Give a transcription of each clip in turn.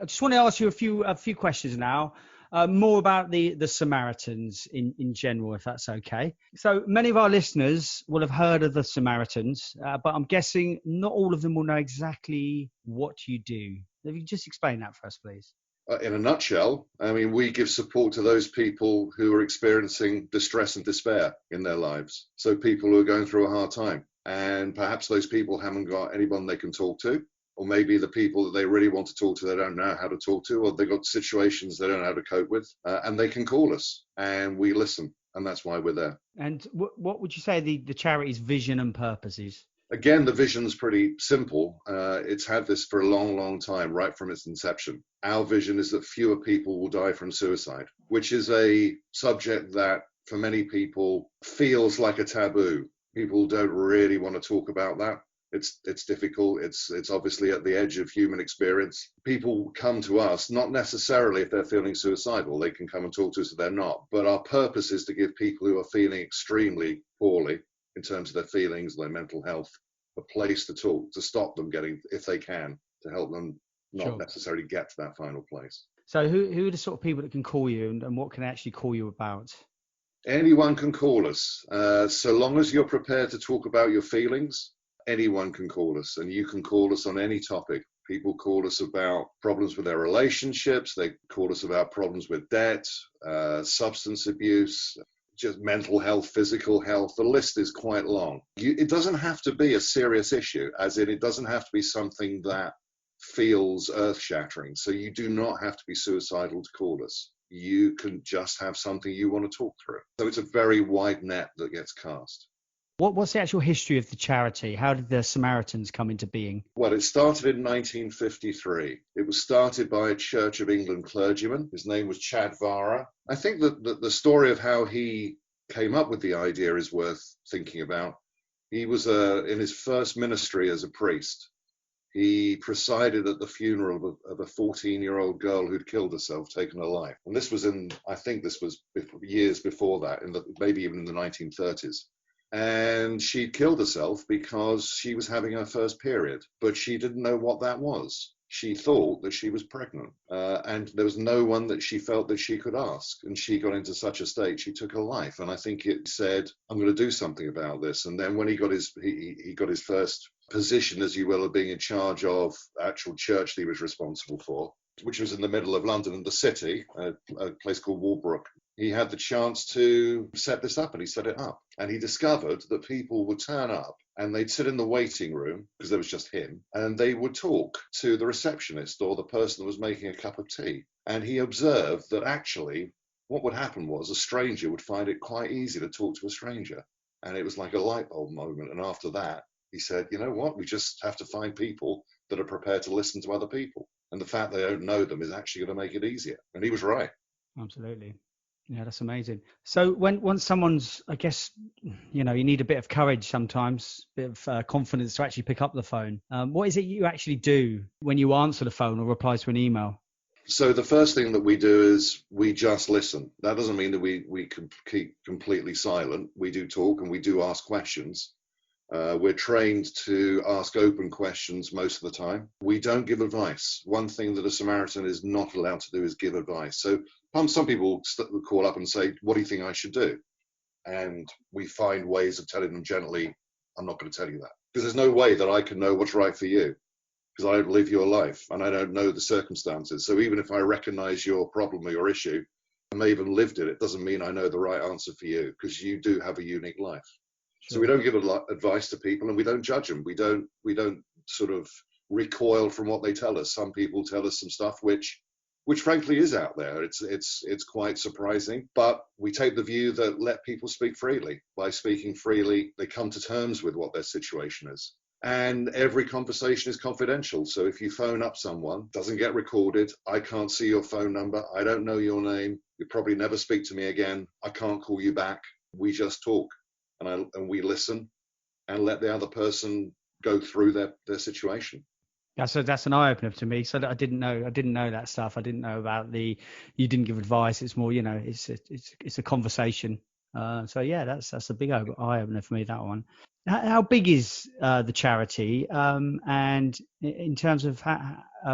I just want to ask you a few questions now, more about the Samaritans in general, if that's okay. So many of our listeners will have heard of the Samaritans, but I'm guessing not all of them will know exactly what you do. If you just explain that for us, please. In a nutshell, I mean, we give support to those people who are experiencing distress and despair in their lives. So people who are going through a hard time, and perhaps those people haven't got anyone they can talk to, or maybe the people that they really want to talk to, they don't know how to talk to, or they've got situations they don't know how to cope with, and they can call us and we listen. And that's why we're there. And what would you say the charity's vision and purpose is? Again, the vision's pretty simple. It's had this for a long, long time, right from its inception. Our vision is that fewer people will die from suicide, which is a subject that for many people feels like a taboo. People don't really want to talk about that. It's difficult. It's obviously at the edge of human experience. People come to us, not necessarily if they're feeling suicidal. They can come and talk to us if they're not. But our purpose is to give people who are feeling extremely poorly in terms of their feelings, their mental health, a place to talk, to stop them getting, if they can, to help them not necessarily get to that final place. So who are the sort of people that can call you, and what can they actually call you about? Anyone can call us. So long as you're prepared to talk about your feelings, anyone can call us, and you can call us on any topic. People call us about problems with their relationships. They call us about problems with debt, substance abuse, just mental health, physical health. The list is quite long. It doesn't have to be a serious issue, as in it doesn't have to be something that feels earth-shattering. So you do not have to be suicidal to call us. You can just have something you want to talk through. So it's a very wide net that gets cast. What's the actual history of the charity? How did the Samaritans come into being? Well, it started in 1953. It was started by a Church of England clergyman. His name was Chad Vara. I think that the story of how he came up with the idea is worth thinking about. He was in his first ministry as a priest. He presided at the funeral of a 14-year-old girl who'd killed herself, taken her life. And this was I think this was years before that, maybe even in the 1930s. And she killed herself because she was having her first period, but she didn't know what that was. She thought that she was pregnant, and there was no one that she felt that she could ask. And she got into such a state, she took her life. And I think it said, I'm going to do something about this. And then when he got his first position, as you will, of being in charge of actual church that he was responsible for, which was in the middle of London in the city, a place called Walbrook. He had the chance to set this up, and he set it up. And he discovered that people would turn up and they'd sit in the waiting room, because there was just him, and they would talk to the receptionist or the person that was making a cup of tea. And he observed that actually what would happen was a stranger would find it quite easy to talk to a stranger. And it was like a light bulb moment. And after that, he said, you know what, we just have to find people that are prepared to listen to other people. And the fact they don't know them is actually going to make it easier. And he was right. Absolutely. Yeah, that's amazing. So once someone's, I guess, you need a bit of courage sometimes, a bit of confidence to actually pick up the phone. What is it you actually do when you answer the phone or reply to an email? So the first thing that we do is we just listen. That doesn't mean that we can keep completely silent. We do talk and we do ask questions. We're trained to ask open questions most of the time. We don't give advice. One thing that a Samaritan is not allowed to do is give advice. So some people call up and say, what do you think I should do? And we find ways of telling them gently, I'm not going to tell you that. Because there's no way that I can know what's right for you, because I don't live your life and I don't know the circumstances. So even if I recognize your problem or your issue, I may even lived it, it doesn't mean I know the right answer for you, because you do have a unique life. Sure. So we don't give advice to people, and we don't judge them. We don't sort of recoil from what they tell us. Some people tell us some stuff which frankly is out there. It's quite surprising, but we take the view that let people speak freely. By speaking freely, they come to terms with what their situation is. And every conversation is confidential. So if you phone up someone, it doesn't get recorded. I can't see your phone number. I don't know your name. You'll probably never speak to me again. I can't call you back. We just talk. And we listen and let the other person go through their situation. That's an eye opener to me. So I didn't know that stuff. I didn't know about you didn't give advice. It's more, it's a conversation. So yeah, that's a big eye opener for me, that one. How big is the charity? And in terms of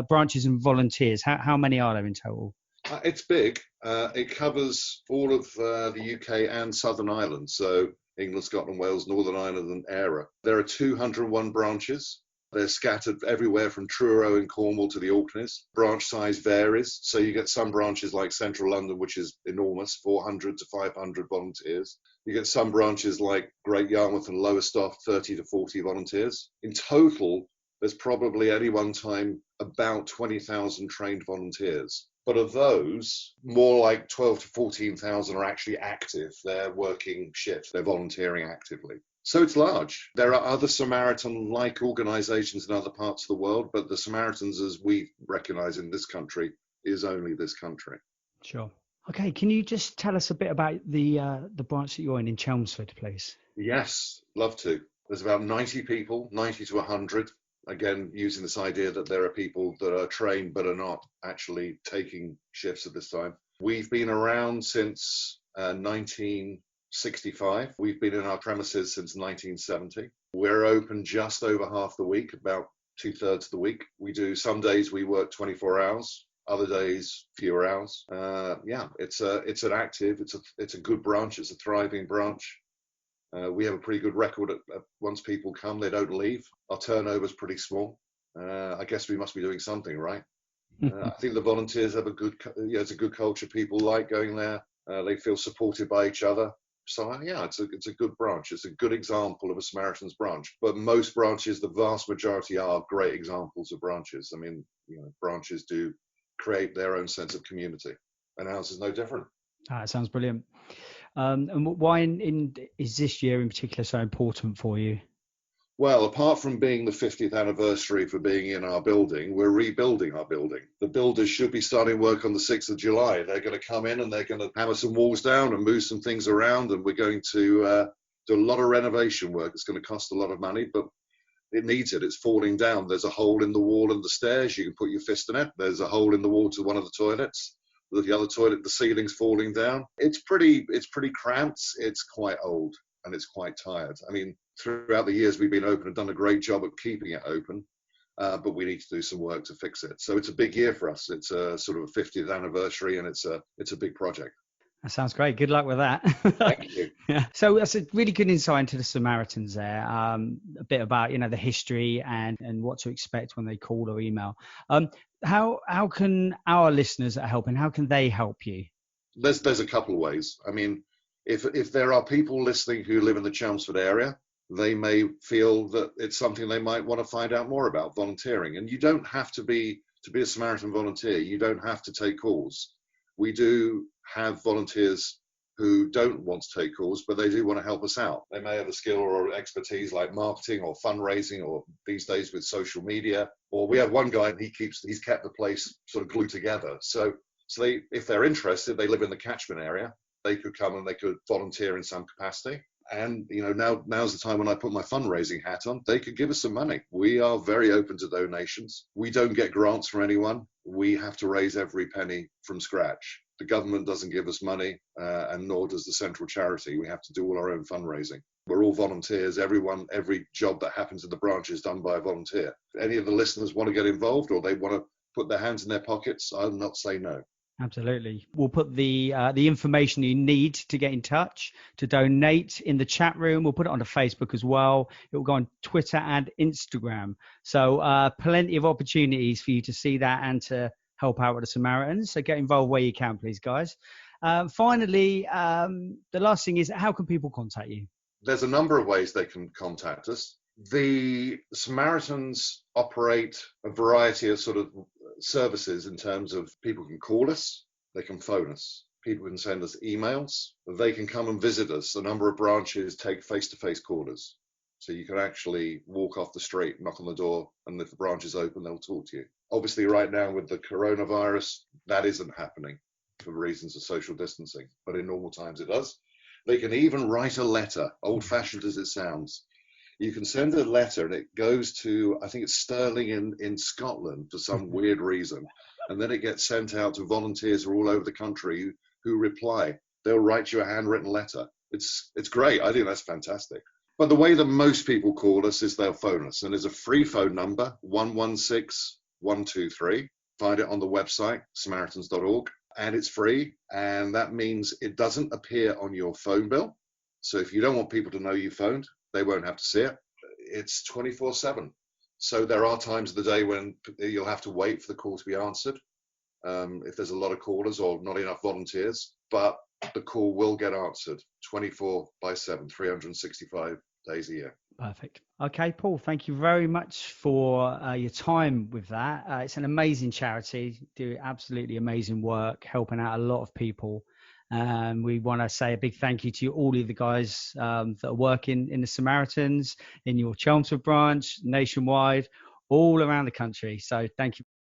branches and volunteers, how many are there in total? It's big. It covers all of the UK and Southern Ireland, so England, Scotland, Wales, Northern Ireland, and Éire. There are 201 branches. They're scattered everywhere from Truro in Cornwall to the Orkneys. Branch size varies, so you get some branches like Central London, which is enormous, 400 to 500 volunteers. You get some branches like Great Yarmouth and Lowestoft, 30 to 40 volunteers. In total, there's probably at any one time about 20,000 trained volunteers. But of those, more like 12 to 14,000 are actually active. They're working shifts, they're volunteering actively. So it's large. There are other Samaritan-like organizations in other parts of the world, but the Samaritans, as we recognize in this country, is only this country. Sure. Okay, can you just tell us a bit about the branch that you're in Chelmsford, please? Yes, love to. There's about 90 people, 90 to 100. Again, using this idea that there are people that are trained but are not actually taking shifts at this time. We've been around since 1965. We've been in our premises since 1970. We're open just over half the week, about 2/3 of the week. We do, some days we work 24 hours, other days fewer hours. Yeah, it's an active, it's a good branch, it's a thriving branch. We have a pretty good record. Once people come, they don't leave. Our turnover is pretty small. I guess we must be doing something right. I think the volunteers have it's a good culture. People like going there. They feel supported by each other. So yeah, it's a good branch. It's a good example of a Samaritan's branch. But most branches, the vast majority, are great examples of branches. I mean, branches do create their own sense of community, and ours is no different. That sounds brilliant. And why is this year in particular so important for you? Well, apart from being the 50th anniversary for being in our building, we're rebuilding our building. The builders should be starting work on the 6th of July. They're going to come in and they're going to hammer some walls down and move some things around, and we're going to do a lot of renovation work. It's going to cost a lot of money, but it needs it. It's falling down. There's a hole in the wall of the stairs. You can put your fist in it. There's a hole in the wall to one of the toilets. The other toilet, the ceiling's falling down. It's pretty cramped. It's quite old and it's quite tired. I mean, throughout the years we've been open and done a great job of keeping it open, but we need to do some work to fix it. So it's a big year for us. It's a sort of a 50th anniversary, and it's a big project. That sounds great. Good luck with that. Thank you. Yeah. So that's a really good insight into the Samaritans there. A bit about the history and what to expect when they call or email. How can our listeners that are helping, how can they help you? There's a couple of ways. I mean, if there are people listening who live in the Chelmsford area, they may feel that it's something they might want to find out more about, volunteering. And you don't have to be a Samaritan volunteer. You don't have to take calls. We do have volunteers who don't want to take calls, but they do want to help us out. They may have a skill or expertise like marketing or fundraising, or these days with social media. Or we have one guy, and he's kept the place sort of glued together. So they, if they're interested, they live in the catchment area. They could come and they could volunteer in some capacity. And now's the time when I put my fundraising hat on. They could give us some money. We are very open to donations. We don't get grants from anyone. We have to raise every penny from scratch. The government doesn't give us money, and nor does the central charity. We have to do all our own fundraising. We're all volunteers. Every job that happens in the branch is done by a volunteer. If any of the listeners want to get involved, or they want to put their hands in their pockets, I'll not say no. Absolutely. We'll put the information you need to get in touch, to donate, in the chat room. We'll put it on Facebook as well. It will go on Twitter and Instagram. So plenty of opportunities for you to see that and to help out with the Samaritans. So get involved where you can, please, guys. Finally, the last thing is, how can people contact you? There's a number of ways they can contact us. The Samaritans operate a variety of sort of services in terms of people can call us, they can phone us, people can send us emails, they can come and visit us. A number of branches take face-to-face callers. So you can actually walk off the street, knock on the door, and if the branch is open, they'll talk to you. Obviously, right now with the coronavirus, that isn't happening for reasons of social distancing, but in normal times it does. They can even write a letter, old-fashioned as it sounds. You can send a letter and it goes to, I think it's Stirling in Scotland for some weird reason. And then it gets sent out to volunteers all over the country who reply. They'll write you a handwritten letter. It's great. I think that's fantastic. But the way that most people call us is they'll phone us, and there's a free phone number, 116-123. Find it on the website, samaritans.org, and it's free. And that means it doesn't appear on your phone bill. So if you don't want people to know you phoned, they won't have to see it. It's 24/7. So there are times of the day when you'll have to wait for the call to be answered, if there's a lot of callers or not enough volunteers. But the call will get answered 24/7, 365 days a year. Perfect. Okay, Paul, thank you very much for your time with that. It's an amazing charity, do absolutely amazing work, helping out a lot of people. And we want to say a big thank you to all of the guys that are working in the Samaritans, in your Chelmsford branch, nationwide, all around the country. So thank you.